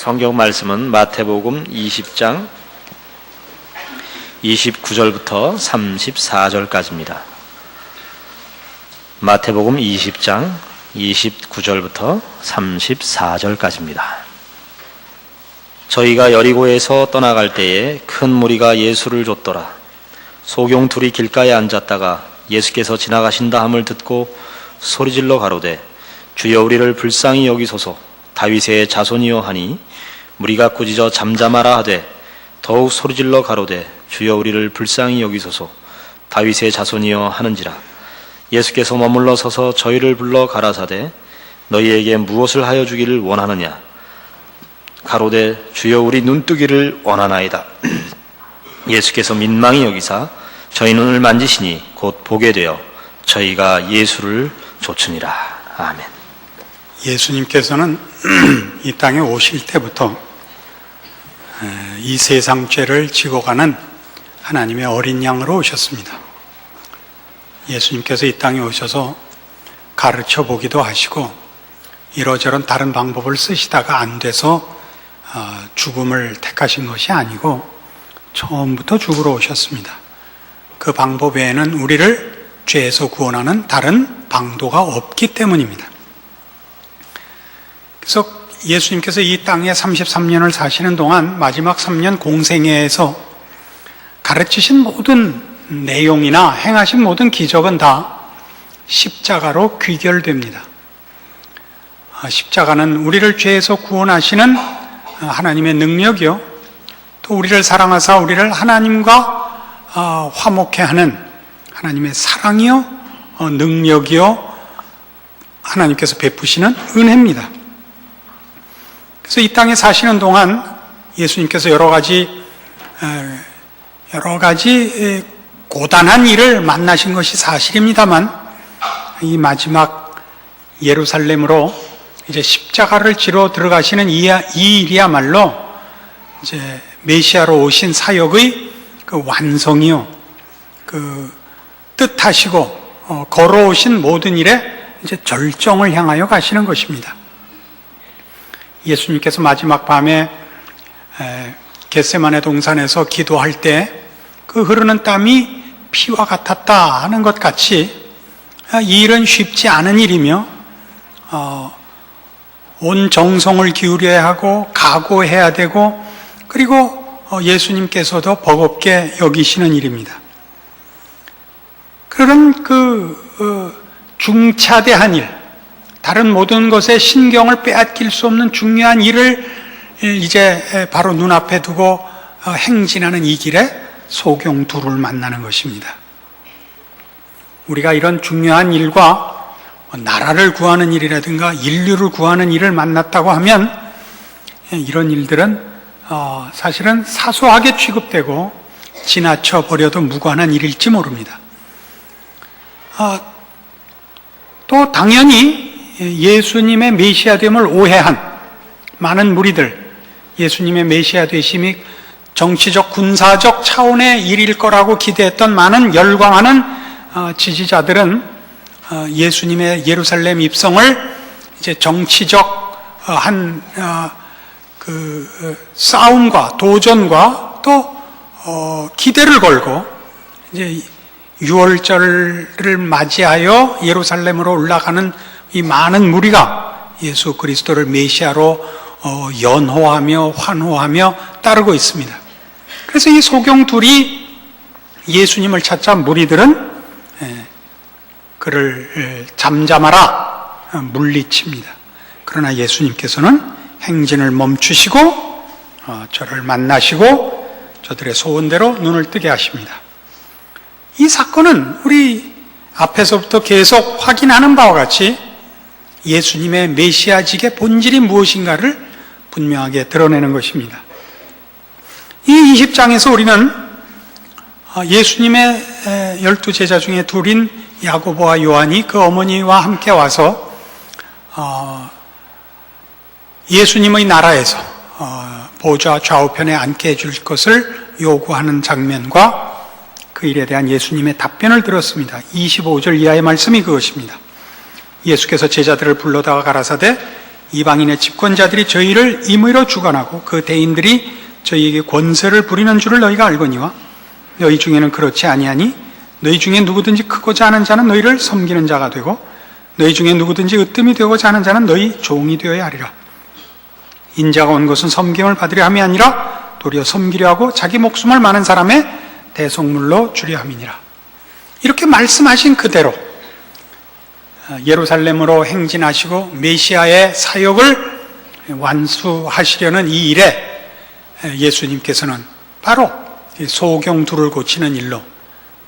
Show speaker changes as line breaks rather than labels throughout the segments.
성경 말씀은 마태복음 20장 29절부터 34절까지입니다. 마태복음 20장 29절부터 34절까지입니다. 저희가 여리고에서 떠나갈 때에 큰 무리가 예수를 좇더라. 소경 둘이 길가에 앉았다가 예수께서 지나가신다 함을 듣고 소리질러 가로되 주여 우리를 불쌍히 여기소서. 다윗의 자손이여 하니 무리가 꾸짖어 잠잠하라 하되 더욱 소리질러 가로되 주여 우리를 불쌍히 여기소서. 다윗의 자손이여 하는지라. 예수께서 머물러 서서 저희를 불러 가라사대 너희에게 무엇을 하여 주기를 원하느냐. 가로되 주여 우리 눈뜨기를 원하나이다. 예수께서 민망히 여기사 저희 눈을 만지시니 곧 보게 되어 저희가 예수를 좇으니라. 아멘.
예수님께서는 이 땅에 오실 때부터 이 세상 죄를 지고 가는 하나님의 어린 양으로 오셨습니다. 예수님께서 이 땅에 오셔서 가르쳐 보기도 하시고 이러저런 다른 방법을 쓰시다가 안 돼서 죽음을 택하신 것이 아니고 처음부터 죽으러 오셨습니다. 그 방법 외에는 우리를 죄에서 구원하는 다른 방도가 없기 때문입니다. 그래서 예수님께서 이 땅에 33년을 사시는 동안 마지막 3년 공생애에서 가르치신 모든 내용이나 행하신 모든 기적은 다 십자가로 귀결됩니다. 십자가는 우리를 죄에서 구원하시는 하나님의 능력이요, 또 우리를 사랑하사 우리를 하나님과 화목해 하는 하나님의 사랑이요, 능력이요, 하나님께서 베푸시는 은혜입니다. 그래서 이 땅에 사시는 동안 예수님께서 여러 가지 고단한 일을 만나신 것이 사실입니다만, 이 마지막 예루살렘으로 이제 십자가를 지러 들어가시는 이 일이야말로 이제 메시아로 오신 사역의 그 완성이요, 그 뜻하시고 걸어오신 모든 일에 이제 절정을 향하여 가시는 것입니다. 예수님께서 마지막 밤에 겟세마네 동산에서 기도할 때 그 흐르는 땀이 피와 같았다 하는 것 같이 이 일은 쉽지 않은 일이며 온 정성을 기울여야 하고 각오해야 되고, 그리고 예수님께서도 버겁게 여기시는 일입니다. 그런 중차대한 일, 다른 모든 것에 신경을 빼앗길 수 없는 중요한 일을 이제 바로 눈앞에 두고 행진하는 이 길에 소경 둘을 만나는 것입니다. 우리가 이런 중요한 일과 나라를 구하는 일이라든가 인류를 구하는 일을 만났다고 하면 이런 일들은 사실은 사소하게 취급되고 지나쳐 버려도 무관한 일일지 모릅니다. 또 당연히 예수님의 메시아됨을 오해한 많은 무리들, 예수님의 메시아 되심이 정치적 군사적 차원의 일일 거라고 기대했던 많은 열광하는 지지자들은 예수님의 예루살렘 입성을 이제 정치적 싸움과 도전과 또 기대를 걸고 이제 유월절을 맞이하여 예루살렘으로 올라가는 이 많은 무리가 예수 그리스도를 메시아로 연호하며 환호하며 따르고 있습니다. 그래서 이 소경 둘이 예수님을 찾자 무리들은 그를 잠잠하라 물리칩니다. 그러나 예수님께서는 행진을 멈추시고 저를 만나시고 저들의 소원대로 눈을 뜨게 하십니다. 이 사건은 우리 앞에서부터 계속 확인하는 바와 같이 예수님의 메시아직의 본질이 무엇인가를 분명하게 드러내는 것입니다. 이 20장에서 우리는 예수님의 12 제자 중에 둘인 야고보와 요한이 그 어머니와 함께 와서 예수님의 나라에서 보좌 좌우편에 앉게 해줄 것을 요구하는 장면과 그 일에 대한 예수님의 답변을 들었습니다. 25절 이하의 말씀이 그것입니다. 예수께서 제자들을 불러다가 가라사대 이방인의 집권자들이 저희를 임의로 주관하고 그 대인들이 저희에게 권세를 부리는 줄을 너희가 알거니와 너희 중에는 그렇지 아니하니 너희 중에 누구든지 크고자 하는 자는 너희를 섬기는 자가 되고 너희 중에 누구든지 으뜸이 되고자 하는 자는 너희 종이 되어야 하리라. 인자가 온 것은 섬김을 받으려 함이 아니라 도리어 섬기려 하고 자기 목숨을 많은 사람의 대속물로 주려 함이니라. 이렇게 말씀하신 그대로 예루살렘으로 행진하시고 메시아의 사역을 완수하시려는 이 일에 예수님께서는 바로 소경 둘을 고치는 일로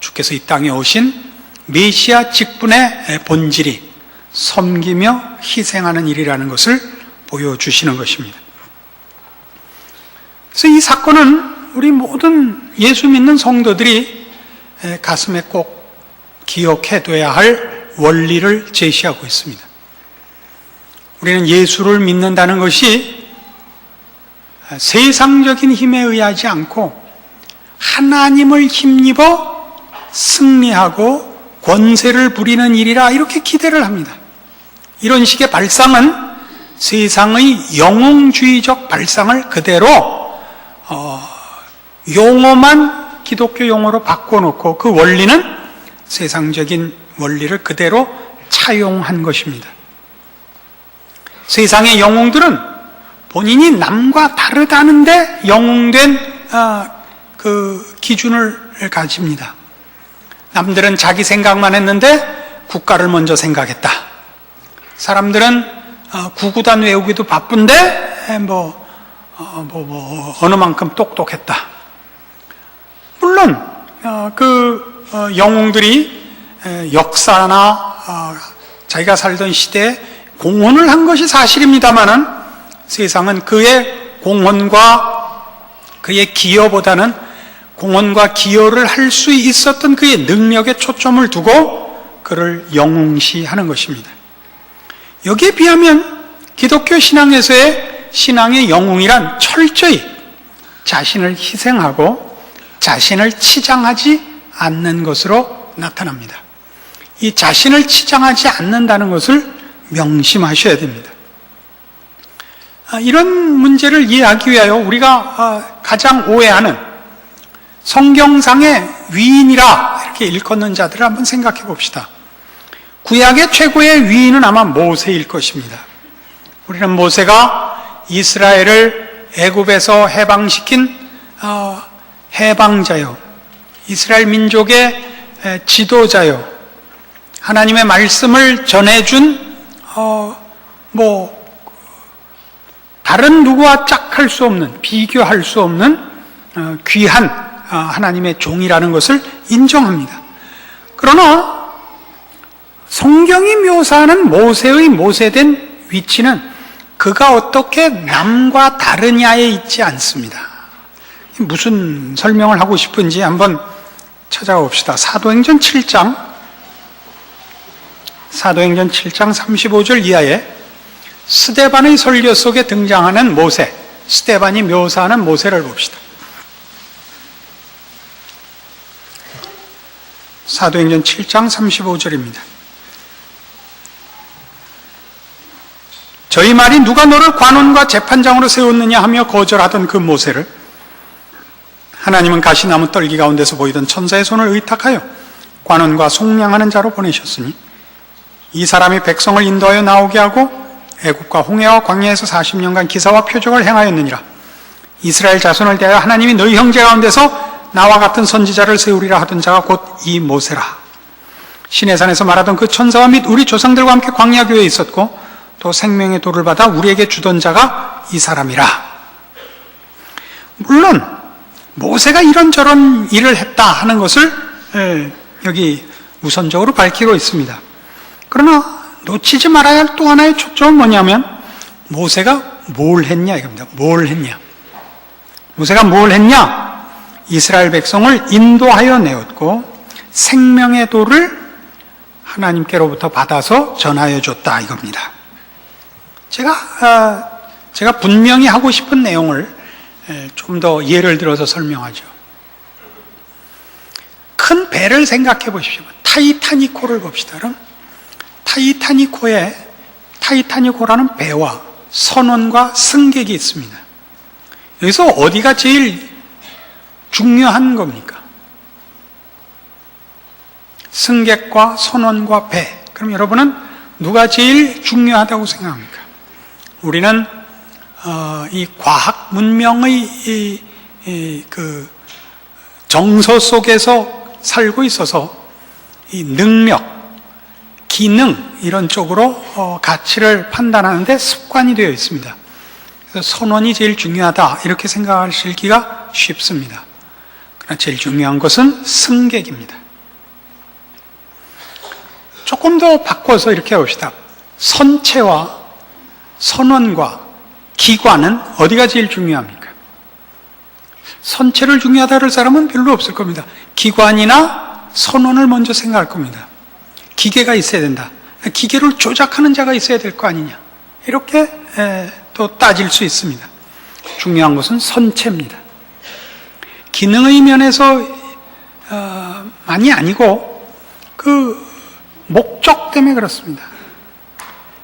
주께서 이 땅에 오신 메시아 직분의 본질이 섬기며 희생하는 일이라는 것을 보여주시는 것입니다. 그래서 이 사건은 우리 모든 예수 믿는 성도들이 가슴에 꼭 기억해둬야 할 원리를 제시하고 있습니다. 우리는 예수를 믿는다는 것이 세상적인 힘에 의하지 않고 하나님을 힘입어 승리하고 권세를 부리는 일이라 이렇게 기대를 합니다. 이런 식의 발상은 세상의 영웅주의적 발상을 그대로 용어만 기독교 용어로 바꿔놓고 그 원리는 세상적인 원리를 그대로 차용한 것입니다. 세상의 영웅들은 본인이 남과 다르다는데 영웅된 그 기준을 가집니다. 남들은 자기 생각만 했는데 국가를 먼저 생각했다. 사람들은 구구단 외우기도 바쁜데 어느 만큼 똑똑했다. 물론 영웅들이 역사나 자기가 살던 시대에 공헌을 한 것이 사실입니다마는 세상은 그의 공헌과 그의 기여보다는 공헌과 기여를 할 수 있었던 그의 능력에 초점을 두고 그를 영웅시하는 것입니다. 여기에 비하면 기독교 신앙에서의 신앙의 영웅이란 철저히 자신을 희생하고 자신을 치장하지 않는 것으로 나타납니다. 이 자신을 치장하지 않는다는 것을 명심하셔야 됩니다. 이런 문제를 이해하기 위하여 우리가 가장 오해하는 성경상의 위인이라 이렇게 일컫는 자들을 한번 생각해 봅시다. 구약의 최고의 위인은 아마 모세일 것입니다. 우리는 모세가 이스라엘을 애굽에서 해방시킨 해방자요, 이스라엘 민족의 지도자요, 하나님의 말씀을 전해준 다른 누구와 짝할 수 없는, 비교할 수 없는 귀한 하나님의 종이라는 것을 인정합니다. 그러나 성경이 묘사하는 모세의 모세된 위치는 그가 어떻게 남과 다르냐에 있지 않습니다. 무슨 설명을 하고 싶은지 한번 찾아가 봅시다. 사도행전 7장 35절 이하에 스데반의 설교 속에 등장하는 모세, 스데반이 묘사하는 모세를 봅시다. 사도행전 7장 35절입니다. 저희 말이 누가 너를 관원과 재판장으로 세웠느냐 하며 거절하던 그 모세를 하나님은 가시나무 떨기 가운데서 보이던 천사의 손을 의탁하여 관원과 속량하는 자로 보내셨으니 이 사람이 백성을 인도하여 나오게 하고 애국과 홍해와 광야에서 40년간 기사와 표적을 행하였느니라. 이스라엘 자손을 대하여 하나님이 너희 형제 가운데서 나와 같은 선지자를 세우리라 하던 자가 곧 이 모세라. 시내산에서 말하던 그 천사와 및 우리 조상들과 함께 광야교회에 있었고 또 생명의 돌을 받아 우리에게 주던 자가 이 사람이라. 물론 모세가 이런저런 일을 했다 하는 것을 여기 우선적으로 밝히고 있습니다. 그러나 놓치지 말아야 할 또 하나의 초점은 뭐냐면 모세가 뭘 했냐 이겁니다. 뭘 했냐? 모세가 뭘 했냐? 이스라엘 백성을 인도하여 내었고 생명의 돌을 하나님께로부터 받아서 전하여 줬다 이겁니다. 제가 분명히 하고 싶은 내용을 좀 더 예를 들어서 설명하죠. 큰 배를 생각해 보십시오. 타이타닉호를 봅시다. 그럼 타이타닉호라는 배와 선원과 승객이 있습니다. 여기서 어디가 제일 중요한 겁니까? 승객과 선원과 배. 그럼 여러분은 누가 제일 중요하다고 생각합니까? 우리는 이 과학 문명의 그 정서 속에서 살고 있어서 이 능력, 기능 이런 쪽으로 가치를 판단하는데 습관이 되어 있습니다. 그래서 선원이 제일 중요하다 이렇게 생각하시기가 쉽습니다. 그러나 제일 중요한 것은 승객입니다. 조금 더 바꿔서 이렇게 해봅시다. 선체와 선원과 기관은 어디가 제일 중요합니까? 선체를 중요하다 할 사람은 별로 없을 겁니다. 기관이나 선원을 먼저 생각할 겁니다. 기계가 있어야 된다. 기계를 조작하는 자가 있어야 될 거 아니냐. 이렇게 또 따질 수 있습니다. 중요한 것은 선체입니다. 기능의 면에서 많이 아니고 그 목적 때문에 그렇습니다.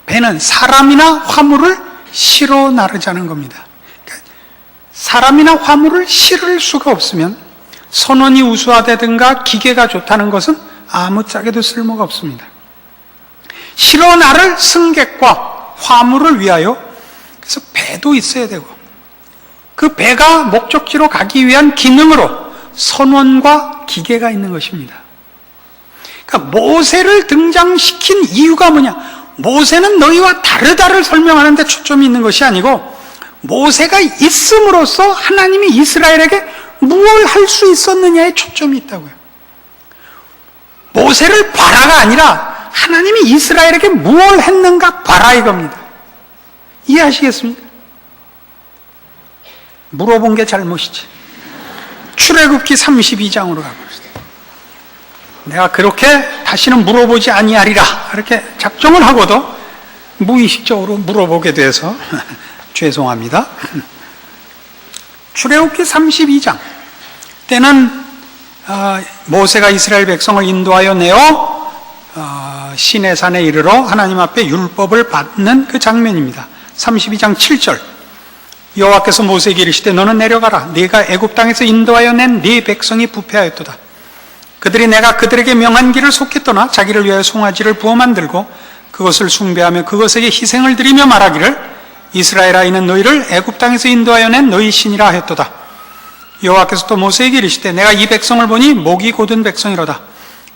배는 사람이나 화물을 실어 나르자는 겁니다. 그러니까 사람이나 화물을 실을 수가 없으면 선원이 우수하다든가 기계가 좋다는 것은 아무짝에도 쓸모가 없습니다. 실어 나를 승객과 화물을 위하여 그래서 배도 있어야 되고 그 배가 목적지로 가기 위한 기능으로 선원과 기계가 있는 것입니다. 그러니까 모세를 등장시킨 이유가 뭐냐? 모세는 너희와 다르다를 설명하는 데 초점이 있는 것이 아니고 모세가 있음으로써 하나님이 이스라엘에게 무엇을 할 수 있었느냐에 초점이 있다고요. 모세를 봐라가 아니라 하나님이 이스라엘에게 무엇을 했는가 봐라 이겁니다. 이해하시겠습니까? 물어본 게 잘못이지. 출애굽기 32장으로 가봅시다. 내가 그렇게 다시는 물어보지 아니하리라 이렇게 작정을 하고도 무의식적으로 물어보게 돼서 죄송합니다. 출애굽기 32장 때는 모세가 이스라엘 백성을 인도하여 내어 시내산에 이르러 하나님 앞에 율법을 받는 그 장면입니다. 32장 7절 여호와께서 모세에게 이르시되 너는 내려가라. 네가 애굽 땅에서 인도하여 낸 네 백성이 부패하였도다. 그들이 내가 그들에게 명한 길을 속히 떠나 자기를 위하여 송아지를 부어 만들고 그것을 숭배하며 그것에게 희생을 드리며 말하기를 이스라엘아 이는 너희를 애굽 땅에서 인도하여 낸 너희 신이라 하였도다. 여호와께서 또 모세에게 이르시되 내가 이 백성을 보니 목이 곧은 백성이로다.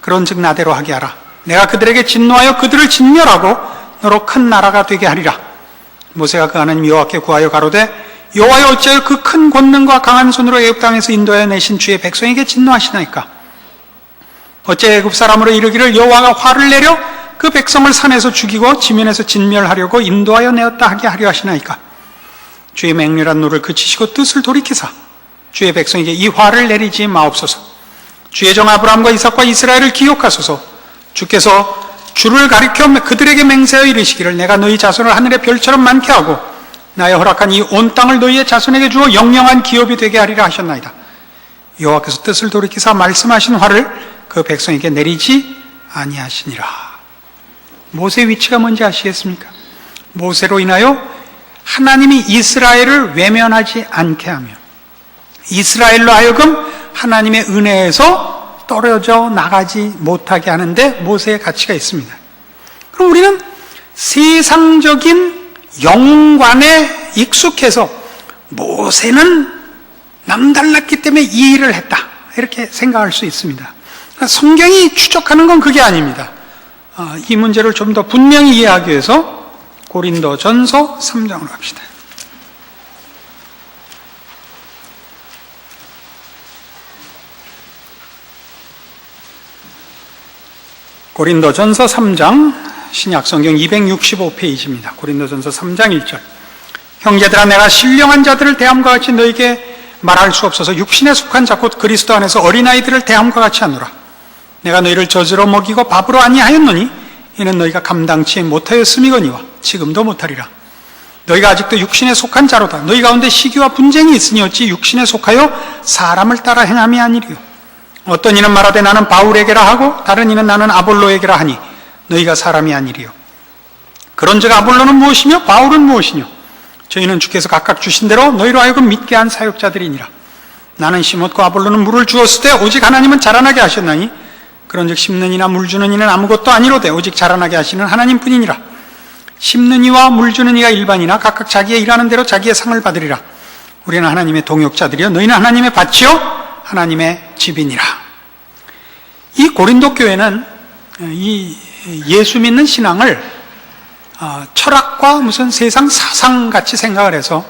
그런즉 나대로 하게 하라. 내가 그들에게 진노하여 그들을 진멸하고 너로 큰 나라가 되게 하리라. 모세가 그 하나님 여호와께 구하여 가로되 여호와여 어찌하여 그 큰 권능과 강한 손으로 애굽 땅에서 인도하여 내신 주의 백성에게 진노하시나이까? 어째 애굽 사람으로 이르기를 여호와가 화를 내려 그 백성을 산에서 죽이고 지면에서 진멸하려고 인도하여 내었다 하게 하려 하시나이까? 주의 맹렬한 노를 그치시고 뜻을 돌이키사 주의 백성에게 이 화를 내리지 마옵소서. 주의 종 아브라함과 이삭과 이스라엘을 기억하소서. 주께서 주를 가리켜 그들에게 맹세하여 이르시기를 내가 너희 자손을 하늘의 별처럼 많게 하고 나의 허락한 이 온 땅을 너희의 자손에게 주어 영영한 기업이 되게 하리라 하셨나이다. 여호와께서 뜻을 돌이키사 말씀하신 화를 그 백성에게 내리지 아니하시니라. 모세의 위치가 뭔지 아시겠습니까? 모세로 인하여 하나님이 이스라엘을 외면하지 않게 하며 이스라엘로 하여금 하나님의 은혜에서 떨어져 나가지 못하게 하는데 모세의 가치가 있습니다. 그럼 우리는 세상적인 영관에 익숙해서 모세는 남달랐기 때문에 이 일을 했다 이렇게 생각할 수 있습니다. 성경이 추적하는 건 그게 아닙니다. 이 문제를 좀 더 분명히 이해하기 위해서 고린도전서 3장으로 갑시다. 고린도전서 3장 신약성경 265페이지입니다. 고린도전서 3장 1절 형제들아 내가 신령한 자들을 대함과 같이 너에게 말할 수 없어서 육신에 속한 자 곧 그리스도 안에서 어린아이들을 대함과 같이 하노라. 내가 너희를 젖으로 먹이고 밥으로 아니하였노니 이는 너희가 감당치 못하였음이거니와 지금도 못하리라. 너희가 아직도 육신에 속한 자로다. 너희 가운데 시기와 분쟁이 있으니 어찌 육신에 속하여 사람을 따라 행함이 아니리요. 어떤 이는 말하되 나는 바울에게라 하고 다른 이는 나는 아볼로에게라 하니 너희가 사람이 아니리요. 그런즉 아볼로는 무엇이며 바울은 무엇이뇨? 저희는 주께서 각각 주신 대로 너희로 하여금 믿게 한 사역자들이니라. 나는 심었고 아볼로는 물을 주었을 때 오직 하나님은 자라나게 하셨나니 그런즉 심는 이나 물 주는 이는 아무것도 아니로되 오직 자라나게 하시는 하나님뿐이니라. 심는 이와 물 주는 이가 일반이나 각각 자기의 일하는 대로 자기의 상을 받으리라. 우리는 하나님의 동역자들이요 너희는 하나님의 밭이요 하나님의 집이니라. 이 고린도 교회는 이 예수 믿는 신앙을 철학과 무슨 세상 사상같이 생각을 해서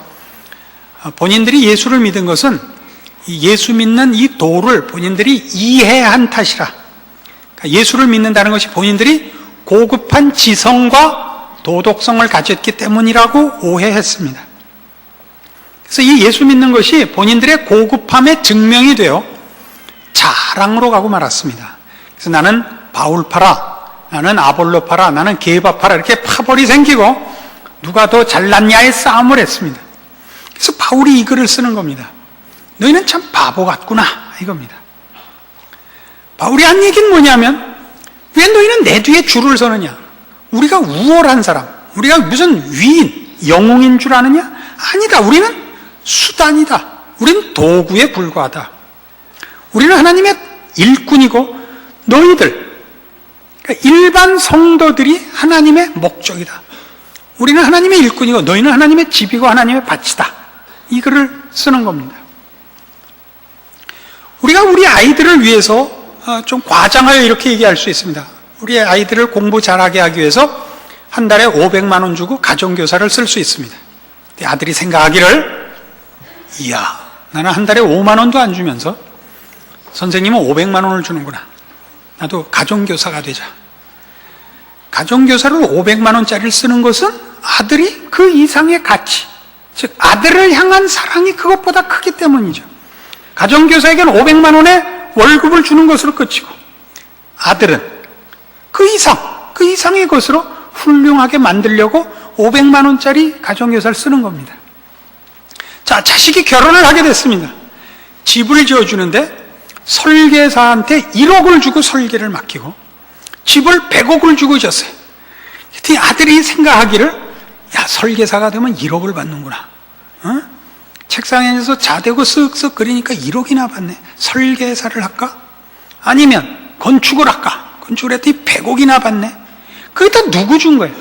본인들이 예수를 믿은 것은 예수 믿는 이 도를 본인들이 이해한 탓이라. 그러니까 예수를 믿는다는 것이 본인들이 고급한 지성과 도덕성을 가졌기 때문이라고 오해했습니다. 그래서 이 예수 믿는 것이 본인들의 고급함의 증명이 되어 자랑으로 가고 말았습니다. 그래서 나는 바울파라, 나는 아볼로파라, 나는 게바파라 이렇게 파벌이 생기고 누가 더 잘났냐의 싸움을 했습니다. 그래서 바울이 이 글을 쓰는 겁니다. 너희는 참 바보 같구나 이겁니다. 바울이 한 얘기는 뭐냐면 왜 너희는 내 뒤에 줄을 서느냐? 우리가 우월한 사람, 우리가 무슨 위인, 영웅인 줄 아느냐? 아니다. 우리는 수단이다. 우리는 도구에 불과하다. 우리는 하나님의 일꾼이고 너희들, 그러니까 일반 성도들이 하나님의 목적이다. 우리는 하나님의 일꾼이고 너희는 하나님의 집이고 하나님의 밭이다. 이 글을 쓰는 겁니다. 우리가 우리 아이들을 위해서 좀 과장하여 이렇게 얘기할 수 있습니다. 우리 아이들을 공부 잘하게 하기 위해서 한 달에 500만 원 주고 가정교사를 쓸 수 있습니다. 아들이 생각하기를 이야, 나는 한 달에 5만 원도 안 주면서 선생님은 500만 원을 주는구나. 나도 가정교사가 되자. 가정교사를 500만 원짜리를 쓰는 것은 아들이 그 이상의 가치, 즉 아들을 향한 사랑이 그것보다 크기 때문이죠. 가정교사에게는 500만 원의 월급을 주는 것으로 그치고 아들은 그 이상의 것으로 훌륭하게 만들려고 500만 원짜리 가정교사를 쓰는 겁니다. 자, 자식이 결혼을 하게 됐습니다. 집을 지어주는데 설계사한테 1억을 주고 설계를 맡기고 집을 100억을 주고 줬어요. 그랬더니 아들이 생각하기를 야, 설계사가 되면 1억을 받는구나. 책상에 앉아서 자대고 쓱쓱 그리니까 1억이나 받네. 설계사를 할까? 아니면 건축을 할까? 건축을 했더니 100억이나 받네. 그게 다 누구 준 거예요?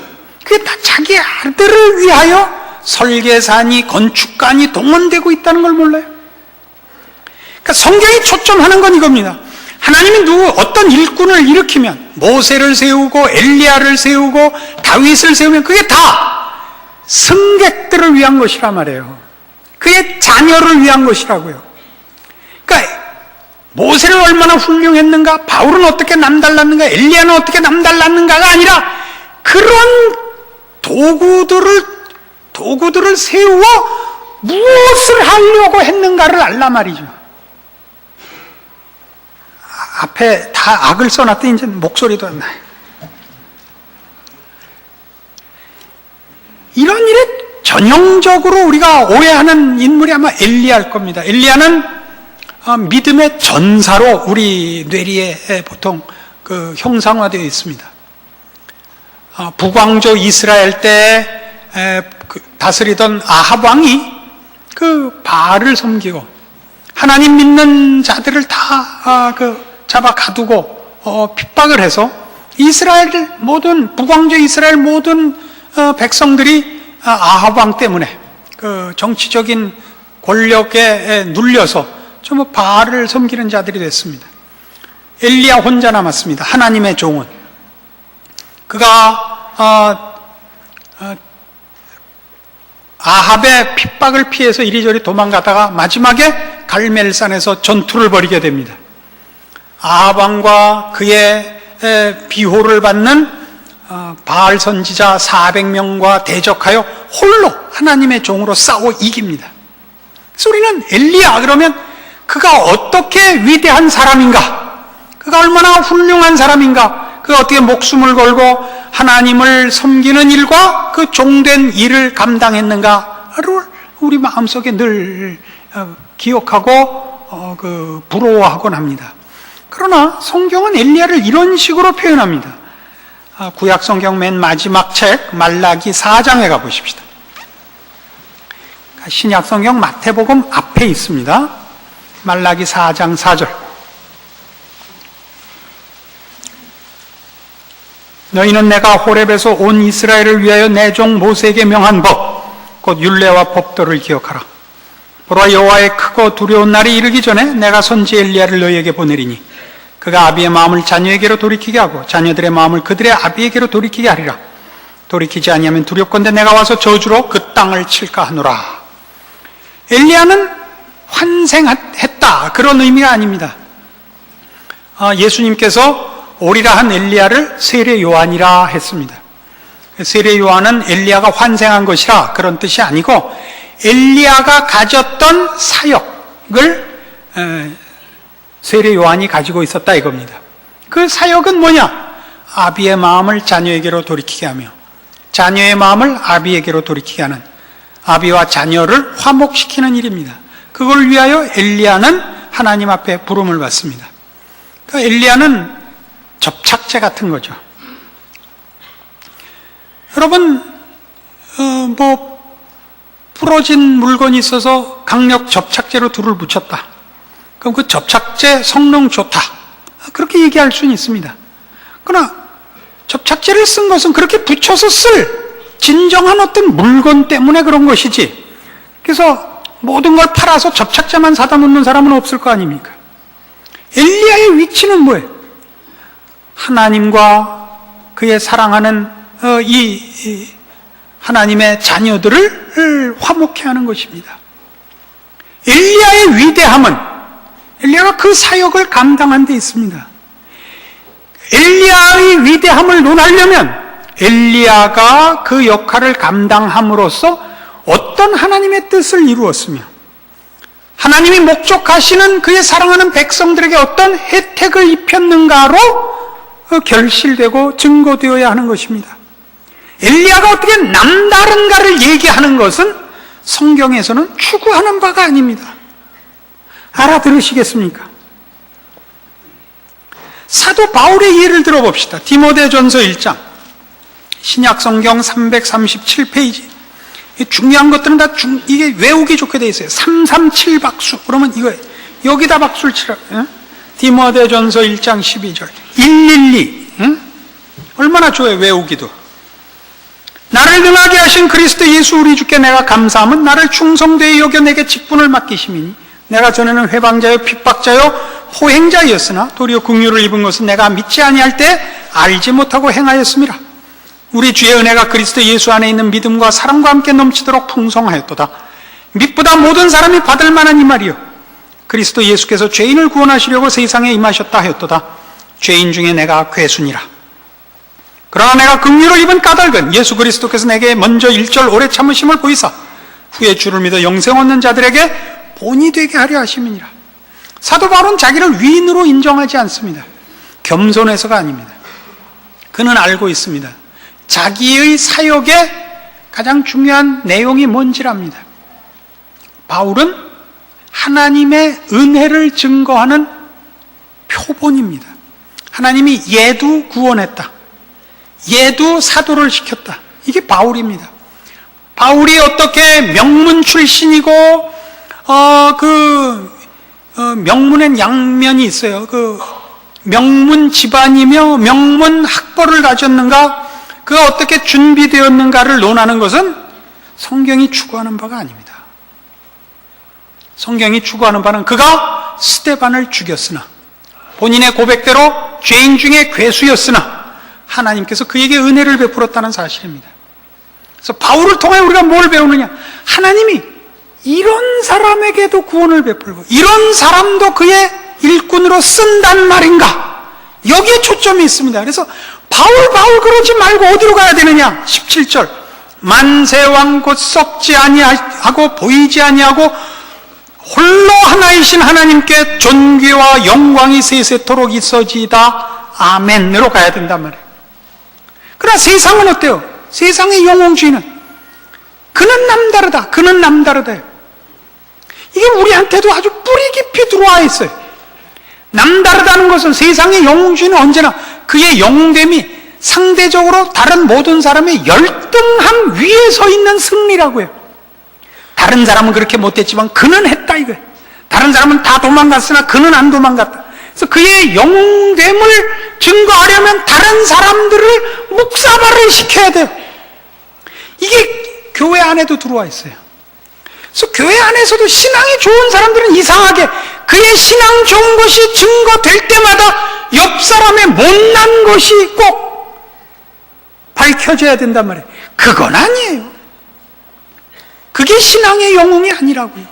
그게 다 자기 아들을 위하여 설계사니 건축가니 동원되고 있다는 걸 몰라요? 그러니까 성경이 초점하는 건 이겁니다. 하나님이 어떤 일꾼을 일으키면 모세를 세우고 엘리야를 세우고 다윗을 세우면 그게 다 승객들을 위한 것이란 말이에요. 그의 자녀를 위한 것이라고요. 그러니까 모세는 얼마나 훌륭했는가, 바울은 어떻게 남달랐는가, 엘리야는 어떻게 남달랐는가가 아니라 그런 도구들을 세우어 무엇을 하려고 했는가를 알란 말이죠. 앞에 다 악을 써놨더니 이제 목소리도 안 나요. 이런 일에 전형적으로 우리가 오해하는 인물이 아마 엘리야일 겁니다. 엘리야는 믿음의 전사로 우리 뇌리에 보통 그 형상화되어 있습니다. 북왕조 이스라엘 때 다스리던 아합 왕이 그 바알을 섬기고 하나님 믿는 자들을 다 잡아 가두고 핍박을 해서 북왕조 이스라엘 모든 백성들이 아합 왕 때문에 그 정치적인 권력에 눌려서 전부 바알을 섬기는 자들이 됐습니다. 엘리야 혼자 남았습니다. 하나님의 종은 그가 아합의 핍박을 피해서 이리저리 도망가다가 마지막에 갈멜산에서 전투를 벌이게 됩니다. 아합 왕과 그의 비호를 받는 바알 선지자 400명과 대적하여 홀로 하나님의 종으로 싸워 이깁니다. 그래서 우리는 엘리야 그러면 그가 어떻게 위대한 사람인가, 그가 얼마나 훌륭한 사람인가, 그가 어떻게 목숨을 걸고 하나님을 섬기는 일과 그 종된 일을 감당했는가를 우리 마음속에 늘 기억하고 부러워하곤 합니다. 그러나 성경은 엘리야를 이런 식으로 표현합니다. 구약 성경 맨 마지막 책 말라기 4장에 가보십시다. 신약성경 마태복음 앞에 있습니다. 말라기 4장 4절. 너희는 내가 호렙에서 온 이스라엘을 위하여 내 종 모세에게 명한 법, 곧 율례와 법도를 기억하라. 보라, 여호와의 크고 두려운 날이 이르기 전에 내가 선지 엘리야를 너희에게 보내리니 그가 아비의 마음을 자녀에게로 돌이키게 하고 자녀들의 마음을 그들의 아비에게로 돌이키게 하리라. 돌이키지 아니하면 두렵건대 내가 와서 저주로 그 땅을 칠까 하노라. 엘리야는 환생했다, 그런 의미가 아닙니다. 예수님께서 오리라 한 엘리야를 세례 요한이라 했습니다. 세례 요한은 엘리야가 환생한 것이라 그런 뜻이 아니고 엘리야가 가졌던 사역을 세례 요한이 가지고 있었다 이겁니다. 그 사역은 뭐냐? 아비의 마음을 자녀에게로 돌이키게 하며 자녀의 마음을 아비에게로 돌이키게 하는, 아비와 자녀를 화목시키는 일입니다. 그걸 위하여 엘리야는 하나님 앞에 부름을 받습니다. 그러니까 엘리야는 접착제 같은 거죠. 여러분, 부러진 물건이 있어서 강력 접착제로 둘을 붙였다. 그럼 그 접착제 성능 좋다, 그렇게 얘기할 수는 있습니다. 그러나 접착제를 쓴 것은 그렇게 붙여서 쓸 진정한 어떤 물건 때문에 그런 것이지, 그래서 모든 걸 팔아서 접착제만 사다 놓는 사람은 없을 거 아닙니까? 엘리야의 위치는 뭐예요? 하나님과 그의 사랑하는 이 하나님의 자녀들을 화목해 하는 것입니다. 엘리야의 위대함은 엘리야가 그 사역을 감당한 데 있습니다. 엘리야의 위대함을 논하려면 엘리야가 그 역할을 감당함으로써 어떤 하나님의 뜻을 이루었으며 하나님이 목적하시는 그의 사랑하는 백성들에게 어떤 혜택을 입혔는가로 결실되고 증거되어야 하는 것입니다. 엘리야가 어떻게 남다른가를 얘기하는 것은 성경에서는 추구하는 바가 아닙니다. 알아들으시겠습니까? 사도 바울의 예를 들어봅시다. 디모데전서 1장, 신약성경 337페이지. 중요한 것들은 다 이게 외우기 좋게 돼 있어요. 337 박수. 그러면 이거 여기다 박수를 치라. 디모데전서 1장 12절. 112. 얼마나 좋아요, 외우기도. 나를 능하게 하신 그리스도 예수 우리 주께 내가 감사함은 나를 충성되이 여겨 내게 직분을 맡기심이니 내가 전에는 회방자요 핍박자요 포행자였으나 도리어 긍휼을 입은 것은 내가 믿지 아니할 때 알지 못하고 행하였음이라. 우리 주의 은혜가 그리스도 예수 안에 있는 믿음과 사랑과 함께 넘치도록 풍성하였도다. 믿보다 모든 사람이 받을 만한 이 말이요, 그리스도 예수께서 죄인을 구원하시려고 세상에 임하셨다 하였도다. 죄인 중에 내가 괴순이라. 그러나 내가 긍휼을 입은 까닭은 예수 그리스도께서 내게 먼저 1절 오래 참으심을 보이사 후에 주를 믿어 영생 얻는 자들에게 본이 되게 하려 하심이니라. 사도 바울은 자기를 위인으로 인정하지 않습니다. 겸손해서가 아닙니다. 그는 알고 있습니다. 자기의 사역의 가장 중요한 내용이 뭔지랍니다. 바울은 하나님의 은혜를 증거하는 표본입니다. 하나님이 얘도 구원했다, 얘도 사도를 시켰다, 이게 바울입니다. 바울이 어떻게 명문 출신이고 명문엔 양면이 있어요. 명문 집안이며 명문 학벌을 가졌는가, 그가 어떻게 준비되었는가를 논하는 것은 성경이 추구하는 바가 아닙니다. 성경이 추구하는 바는 그가 스데반을 죽였으나 본인의 고백대로 죄인 중에 괴수였으나 하나님께서 그에게 은혜를 베풀었다는 사실입니다. 그래서 바울을 통해 우리가 뭘 배우느냐, 하나님이 이런 사람에게도 구원을 베풀고 이런 사람도 그의 일꾼으로 쓴단 말인가, 여기에 초점이 있습니다. 그래서 바울 그러지 말고 어디로 가야 되느냐, 17절 만세왕 곧 썩지 아니하고 보이지 아니하고 홀로 하나이신 하나님께 존귀와 영광이 세세토록 있어지이다 아멘으로 가야 된단 말이에요. 그러나 세상은 어때요? 세상의 영웅주의는 그는 남다르다, 그는 남다르다, 이게 우리한테도 아주 뿌리 깊이 들어와 있어요. 남다르다는 것은 세상의 영웅주의는 언제나 그의 영웅됨이 상대적으로 다른 모든 사람의 열등함 위에 서 있는 승리라고요. 다른 사람은 그렇게 못했지만 그는 했다 이거예요. 다른 사람은 다 도망갔으나 그는 안 도망갔다. 그래서 그의 영웅됨을 증거하려면 다른 사람들을 묵사발을 시켜야 돼요. 이게 교회 안에도 들어와 있어요. 그래서 교회 안에서도 신앙이 좋은 사람들은 이상하게 그의 신앙 좋은 것이 증거될 때마다 옆 사람의 못난 것이 꼭 밝혀져야 된단 말이에요. 그건 아니에요. 그게 신앙의 영웅이 아니라고요.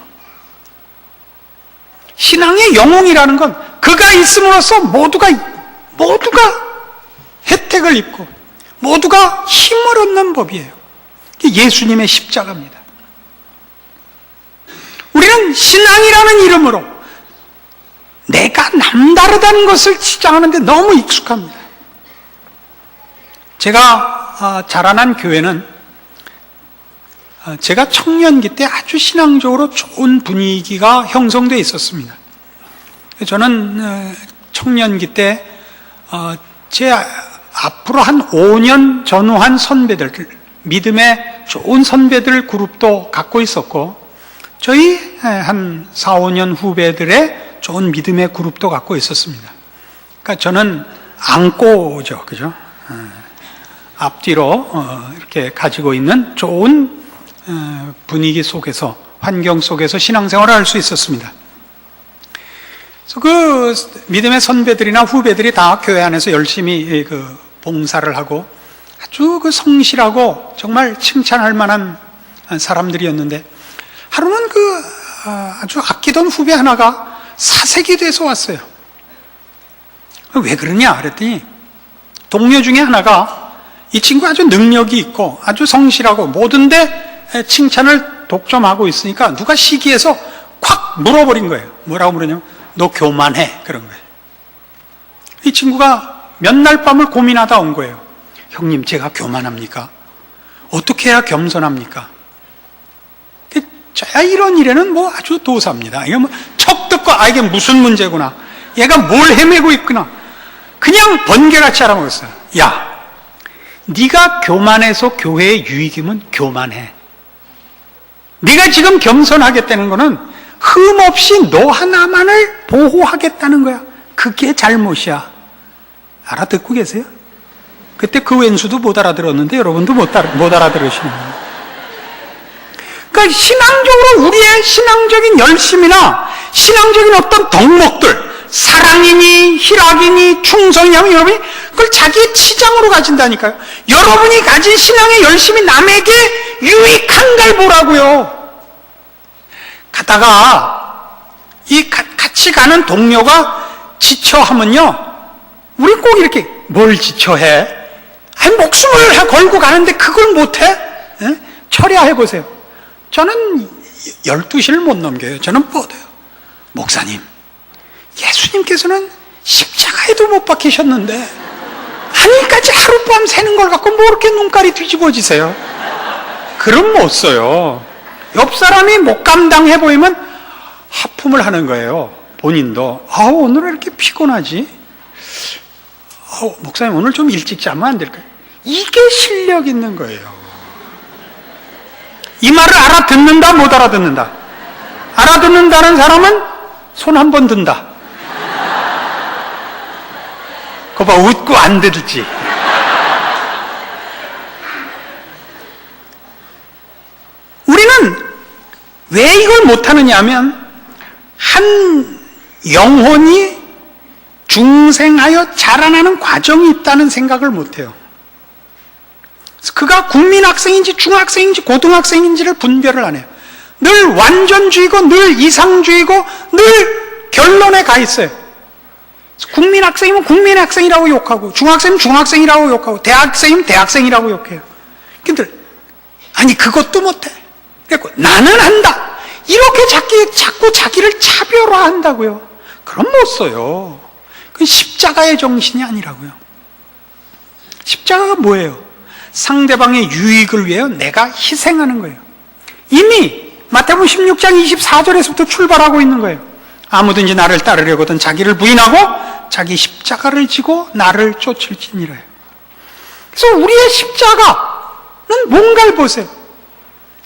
신앙의 영웅이라는 건 그가 있음으로써 모두가 혜택을 입고 모두가 힘을 얻는 법이에요. 예수님의 십자가입니다. 우리는 신앙이라는 이름으로 내가 남다르다는 것을 주장하는데 너무 익숙합니다. 제가 자라난 교회는 제가 청년기 때 아주 신앙적으로 좋은 분위기가 형성되어 있었습니다. 저는 청년기 때 제 앞으로 한 5년 전후한 선배들, 믿음의 좋은 선배들 그룹도 갖고 있었고 저희 한 4, 5년 후배들의 좋은 믿음의 그룹도 갖고 있었습니다. 그러니까 저는 안고죠, 그죠? 앞뒤로 이렇게 가지고 있는 좋은 분위기 속에서, 환경 속에서 신앙생활을 할 수 있었습니다. 그래서 그 믿음의 선배들이나 후배들이 다 교회 안에서 열심히 그 봉사를 하고 아주 그 성실하고 정말 칭찬할 만한 사람들이었는데 하루는 그 아주 아끼던 후배 하나가 사색이 돼서 왔어요. 왜 그러냐 그랬더니 동료 중에 하나가 이 친구 아주 능력이 있고 아주 성실하고 모든데 칭찬을 독점하고 있으니까 누가 시기해서 콱 물어버린 거예요. 뭐라고 물었냐면 너 교만해 그런 거예요. 이 친구가 몇 날 밤을 고민하다 온 거예요. 형님 제가 교만합니까? 어떻게 해야 겸손합니까? 저야 이런 일에는 뭐 아주 도사입니다. 이거 뭐 척 듣고 이게 무슨 문제구나. 얘가 뭘 헤매고 있구나. 그냥 번개같이 알아먹었어요. 야, 네가 교만해서 교회에 유익이면 교만해. 네가 지금 겸손하겠다는 거는 흠없이 너 하나만을 보호하겠다는 거야. 그게 잘못이야. 알아듣고 계세요? 그때 그 왼수도 못 알아들었는데 여러분도 못 알아들으시는 거예요. 그러니까 신앙적으로 우리의 신앙적인 열심이나 신앙적인 어떤 덕목들, 사랑이니 희락이니 충성이니 여러분이 그걸 자기의 치장으로 가진다니까요. 여러분이 가진 신앙의 열심이 남에게 유익한 걸 보라고요. 가다가 이 같이 가는 동료가 지쳐하면요, 우리 꼭 이렇게 뭘 지쳐해? 목숨을 걸고 가는데 그걸 못해? 철야해보세요. 저는 12시를 못 넘겨요. 저는 뻗어요. 목사님, 예수님께서는 십자가에도 못 박히셨는데 하늘까지 하룻밤 새는 걸 갖고 뭐 이렇게 눈깔이 뒤집어지세요? 그럼 못 써요. 옆 사람이 못 감당해 보이면 하품을 하는 거예요. 본인도 오늘 왜 이렇게 피곤하지? 목사님 오늘 좀 일찍 자면 안 될까요? 이게 실력 있는 거예요. 이 말을 알아듣는다 못 알아듣는다? 알아듣는다는 사람은 손 한 번 든다. 그거 봐, 웃고 안 들을지. 우리는 왜 이걸 못하느냐 하면 한 영혼이 중생하여 자라나는 과정이 있다는 생각을 못해요. 그가 국민학생인지 중학생인지 고등학생인지를 분별을 안 해요. 늘 완전주의고 늘 이상주의고 늘 결론에 가 있어요. 국민학생이면 국민학생이라고 욕하고 중학생이면 중학생이라고 욕하고 대학생이면 대학생이라고 욕해요. 근데 아니 그것도 못해. 그래서 나는 한다. 이렇게 자꾸 자기를 차별화한다고요. 그럼 못 써요. 그건 십자가의 정신이 아니라고요. 십자가가 뭐예요? 상대방의 유익을 위해 내가 희생하는 거예요. 이미 마태복음 16장 24절에서부터 출발하고 있는 거예요. 아무든지 나를 따르려거든 자기를 부인하고 자기 십자가를 지고 나를 쫓을지니라요. 그래서 우리의 십자가는 뭔가를 보세요.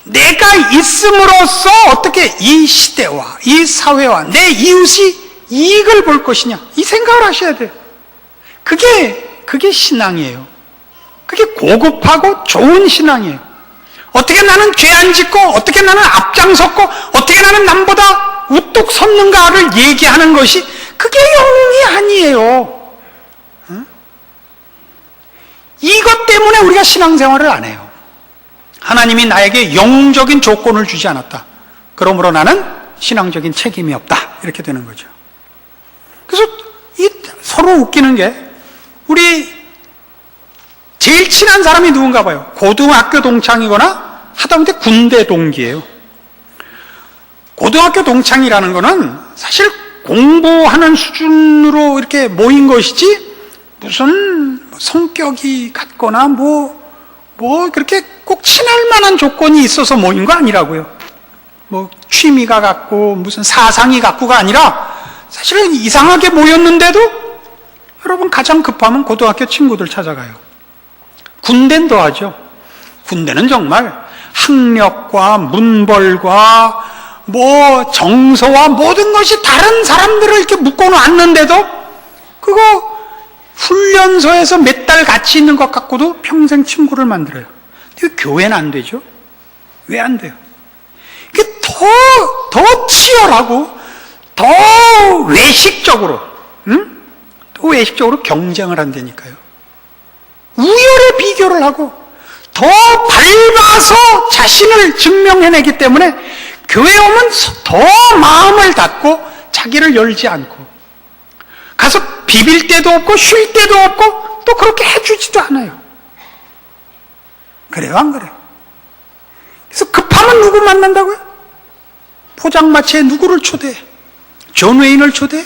내가 있음으로써 어떻게 이 시대와 이 사회와 내 이웃이 이익을 볼 것이냐, 이 생각을 하셔야 돼요. 그게 신앙이에요. 그게 고급하고 좋은 신앙이에요. 어떻게 나는 죄 안 짓고, 어떻게 나는 앞장섰고, 어떻게 나는 남보다 우뚝 섰는가를 얘기하는 것이 그게 영웅이 아니에요. 응? 이것 때문에 우리가 신앙생활을 안 해요. 하나님이 나에게 영웅적인 조건을 주지 않았다. 그러므로 나는 신앙적인 책임이 없다. 이렇게 되는 거죠. 그래서 서로 웃기는 게, 우리 제일 친한 사람이 누군가 봐요. 고등학교 동창이거나 하다못해 군대 동기예요. 고등학교 동창이라는 거는 사실 공부하는 수준으로 이렇게 모인 것이지, 무슨 성격이 같거나 그렇게 꼭 친할 만한 조건이 있어서 모인 거 아니라고요. 취미가 같고 무슨 사상이 같고가 아니라 사실은 이상하게 모였는데도 여러분 가장 급하면 고등학교 친구들 찾아가요. 군대는 더하죠. 군대는 정말 학력과 문벌과 정서와 모든 것이 다른 사람들을 이렇게 묶어놨는데도 그거 훈련소에서 몇 달 같이 있는 것 갖고도 평생 친구를 만들어요. 근데 교회는 안 되죠? 왜 안 돼요? 이게 더 치열하고 더 외식적으로, 더 외식적으로 경쟁을 한다니까요. 우열의 비교를 하고 더 밟아서 자신을 증명해내기 때문에 교회 오면 더 마음을 닫고 자기를 열지 않고, 가서 비빌 때도 없고 쉴 때도 없고 또 그렇게 해주지도 않아요. 그래요, 안 그래요? 그래서 급하면 누구 만난다고요? 포장마차에 누구를 초대해? 존 웨인을 초대해?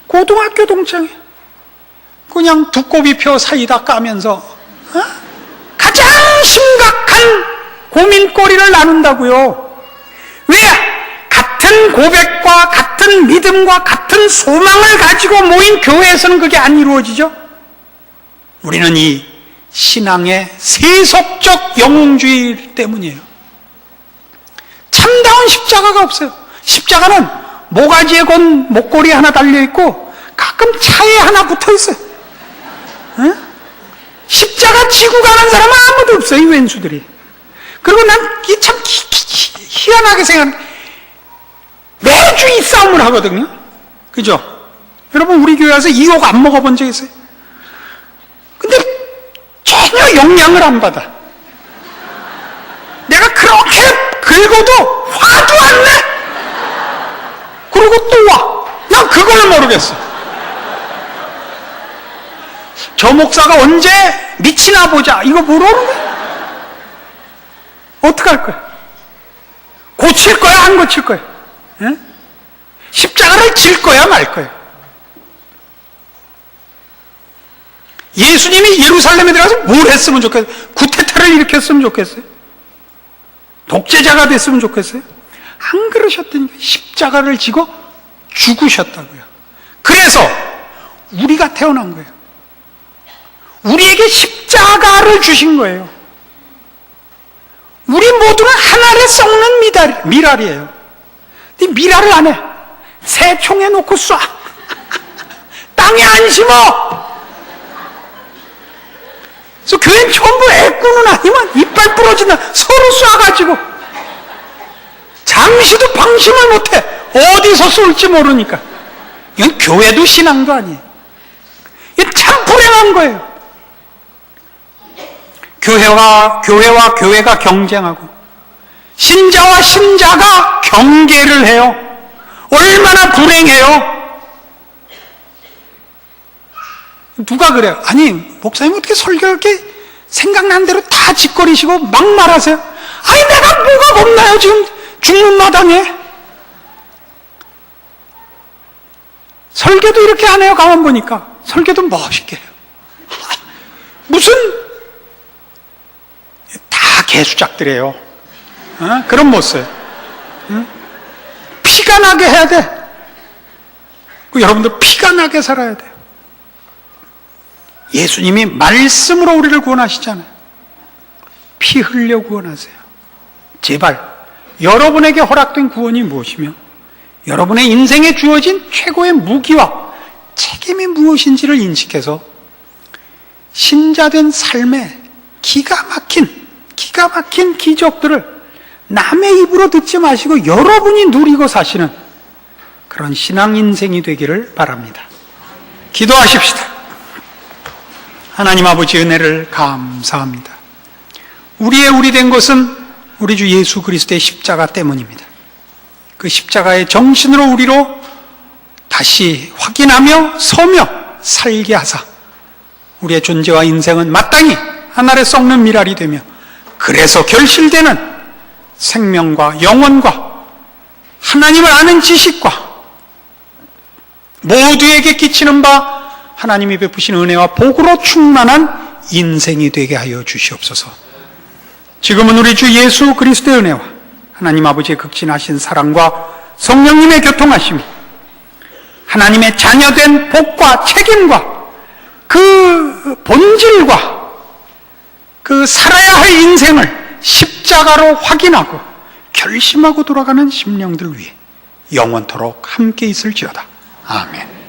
고등학교 동창회. 그냥 두꺼비표 사이다 까면서 가장 심각한 고민거리를 나눈다고요. 왜? 같은 고백과 같은 믿음과 같은 소망을 가지고 모인 교회에서는 그게 안 이루어지죠. 우리는 이 신앙의 세속적 영웅주의 때문이에요. 참다운 십자가가 없어요. 십자가는 모가지에 건 목걸이 하나 달려있고 가끔 차에 하나 붙어있어요. 응? 십자가 지고 가는 사람은 아무도 없어요, 이 왼수들이. 그리고 난 이게 참 희한하게 생각합니다. 매주 이 싸움을 하거든요. 그죠? 여러분, 우리 교회 와서 이 욕 안 먹어본 적 있어요? 근데 전혀 영향을 안 받아. 내가 그렇게 긁어도 화도 안 내. 그리고 또 와. 난 그걸 모르겠어. 저 목사가 언제 미치나 보자, 이거 모르는 거야. 어떡할 거야? 고칠 거야, 안 고칠 거야? 응? 십자가를 질 거야, 말 거야? 예수님이 예루살렘에 들어가서 뭘 했으면 좋겠어요? 구테타를 일으켰으면 좋겠어요? 독재자가 됐으면 좋겠어요? 안 그러셨다니까. 십자가를 지고 죽으셨다고요. 그래서 우리가 태어난 거예요. 우리에게 십자가를 주신 거예요. 우리 모두는 하늘에 썩는 미랄이에요. 근데 미랄을 안 해. 새 총에 놓고 쏴. 땅에 안 심어. 그래서 교회는 전부 애꾸는 아니면 이빨 부러진다. 서로 쏴가지고. 잠시도 방심을 못해. 어디서 쏠지 모르니까. 이건 교회도 신앙도 아니에요. 이게 참 불행한 거예요. 교회가 경쟁하고 신자와 신자가 경계를 해요. 얼마나 불행해요. 누가 그래요? 아니, 목사님 어떻게 설교 이렇게 생각난 대로 다 짓거리시고 막 말하세요? 아니, 내가 뭐가 겁나요, 지금 죽는 마당에. 설교도 이렇게 안 해요. 가만 보니까 설교도 멋있게 해요. 무슨 다 개수작들이에요. 그런 못 써요. 피가 나게 해야 돼. 여러분들 피가 나게 살아야 돼요. 예수님이 말씀으로 우리를 구원하시잖아요. 피 흘려 구원하세요. 제발 여러분에게 허락된 구원이 무엇이며 여러분의 인생에 주어진 최고의 무기와 책임이 무엇인지를 인식해서 신자된 삶의 기가 막힌 기적들을 남의 입으로 듣지 마시고 여러분이 누리고 사시는 그런 신앙 인생이 되기를 바랍니다. 기도하십시다. 하나님 아버지 은혜를 감사합니다. 우리 된 것은 우리 주 예수 그리스도의 십자가 때문입니다. 그 십자가의 정신으로 우리로 다시 확인하며 서며 살게 하사 우리의 존재와 인생은 마땅히 하늘에 썩는 미랄이 되며 그래서 결실되는 생명과 영혼과 하나님을 아는 지식과 모두에게 끼치는 바 하나님이 베푸신 은혜와 복으로 충만한 인생이 되게 하여 주시옵소서. 지금은 우리 주 예수 그리스도의 은혜와 하나님 아버지의 극진하신 사랑과 성령님의 교통하심이 하나님의 자녀된 복과 책임과 그 본질과 그 살아야 할 인생을 십자가로 확인하고 결심하고 돌아가는 심령들 위해 영원토록 함께 있을지어다. 아멘.